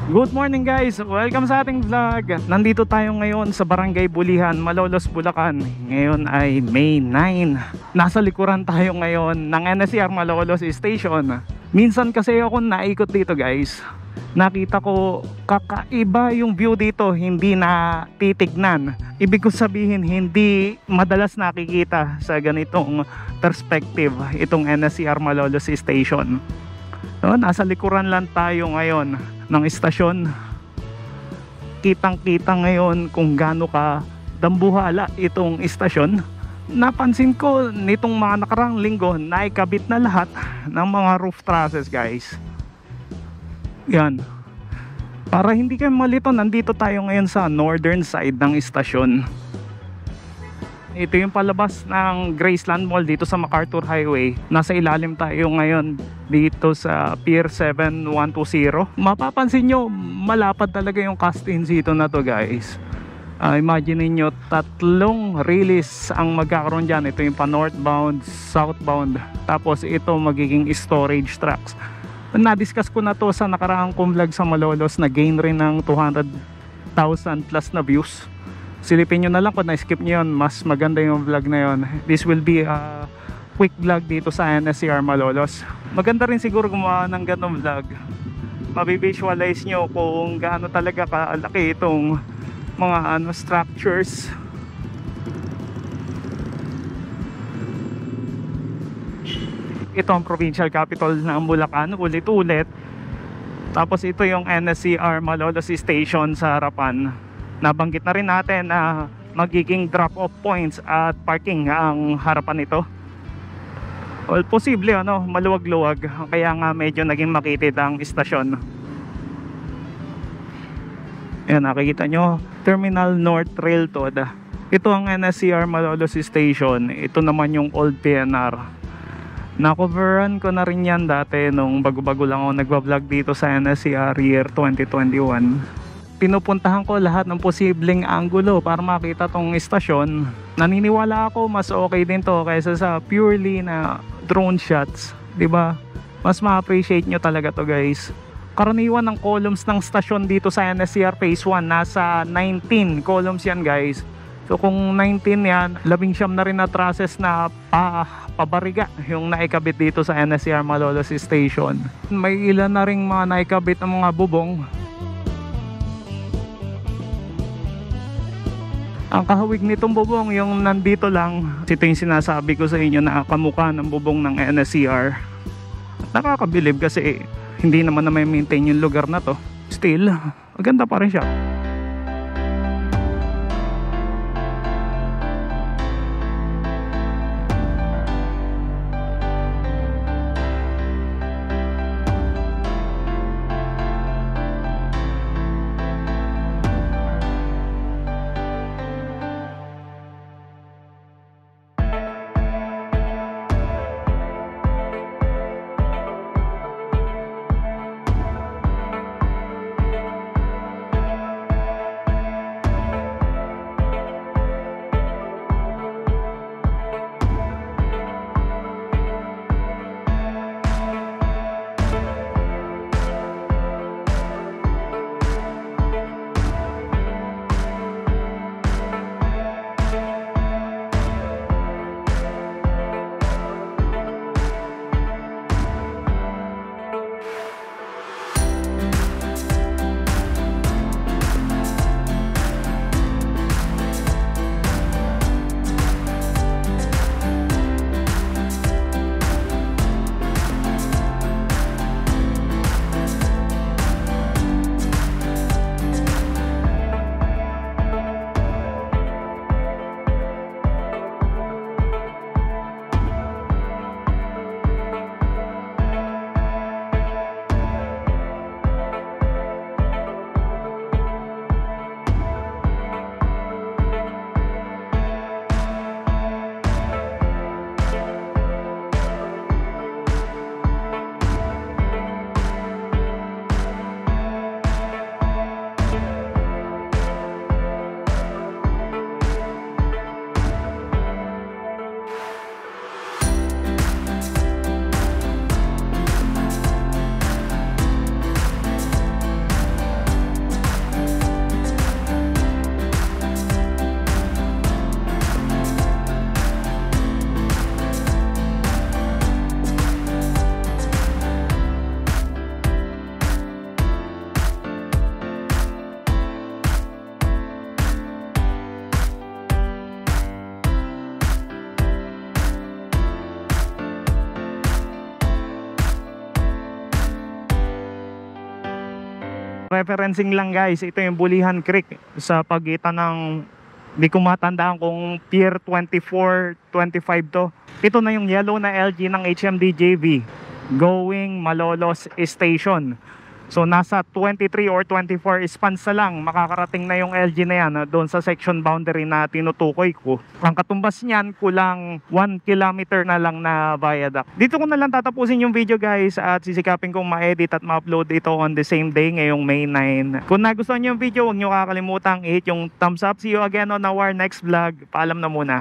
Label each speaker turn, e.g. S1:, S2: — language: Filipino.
S1: Good morning guys! Welcome sa ating vlog. Nandito tayo ngayon sa Barangay Bulihan, Malolos, Bulacan. Ngayon ay May 9. Nasa likuran tayo ngayon ng NSCR Malolos Station. Minsan kasi ako naikot dito guys. Nakita ko kakaiba yung view dito, hindi na titignan. Ibig ko sabihin hindi madalas nakikita sa ganitong perspective itong NSCR Malolos Station. So, nasa likuran lang tayo ngayon ng istasyon. Kitang kita ngayon kung gaano ka dambuhala itong istasyon. Napansin ko nitong mga nakarang linggo naikabit na lahat ng mga roof trusses guys. Yan. Para hindi kayo malito, nandito tayo ngayon sa northern side ng istasyon. Ito yung palabas ng Graceland Mall dito sa MacArthur Highway. Nasa ilalim tayo ngayon dito sa Pier 7120. Mapapansin nyo, malapad talaga yung cast-in dito na to guys. Imagine niyo tatlong release ang magkakaroon dyan. Ito yung pa northbound, southbound. Tapos ito magiging storage tracks. Na-discuss ko na to sa nakaraang kong vlog sa Malolos na gain rin ng 200,000 plus na views. Silipin nyo na lang kung na-skip nyo yun, mas maganda yung vlog na yun. This will be a quick vlog dito sa NSCR Malolos. Maganda rin siguro gumawa ng ganong vlog. Mabivisualize nyo kung gaano talaga kalaki itong mga structures. Ito ang provincial capital ng Bulacan, ulit-ulit. Tapos ito yung NSCR Malolos Station sa harapan. Nabanggit na rin natin na magiging drop-off points at parking ang harapan nito. Well, posible maluwag-luwag, kaya nga medyo naging makitid ang istasyon. Ayan, nakikita nyo, Terminal North Rail Toad. Ito ang NSCR Malolos Station. Ito naman yung old PNR. Nakoveran ko na rin yan dati nung bago-bago lang ako nagbablog dito sa NSCR year 2021. Pinupuntahan ko lahat ng posibleng anggulo para makita tong istasyon. Naniniwala ako mas okay din to kaysa sa purely na drone shots, 'di ba? Mas ma-appreciate nyo talaga to guys. Karaniwan ng columns ng stasyon dito sa NSCR Phase 1 nasa 19 columns yan guys. So kung 19 yan, 19 na rin na trusses na pabariga yung naikabit dito sa NSCR Malolos Station. May ilan na ring mga naikabit ng mga bubong. Ang kahawig nitong bubong yung nandito lang. Ito yung sinasabi ko sa inyo na kamukha ng bubong ng NSCR. Nakakabilib kasi hindi naman na may maintain yung lugar na to. Still, maganda pa rin siya. Referencing lang guys, ito yung Bulihan Creek sa pagitan ng, di ko matandaan kung Pier 24, 25 to. Ito na yung yellow na LG ng HMD JV going Malolos Station. So nasa 23 or 24 spans na lang makakarating na yung LG na yan doon sa section boundary na tinutukoy ko. Ang katumbas niyan kulang 1 kilometer na lang na viaduct. Dito ko na lang tatapusin yung video guys at sisikapin kong ma-edit at ma-upload ito on the same day ngayong May 9. Kung nagustuhan niyo yung video, huwag niyo kakalimutang i-hit yung thumbs up. See you again on our next vlog. Paalam na muna.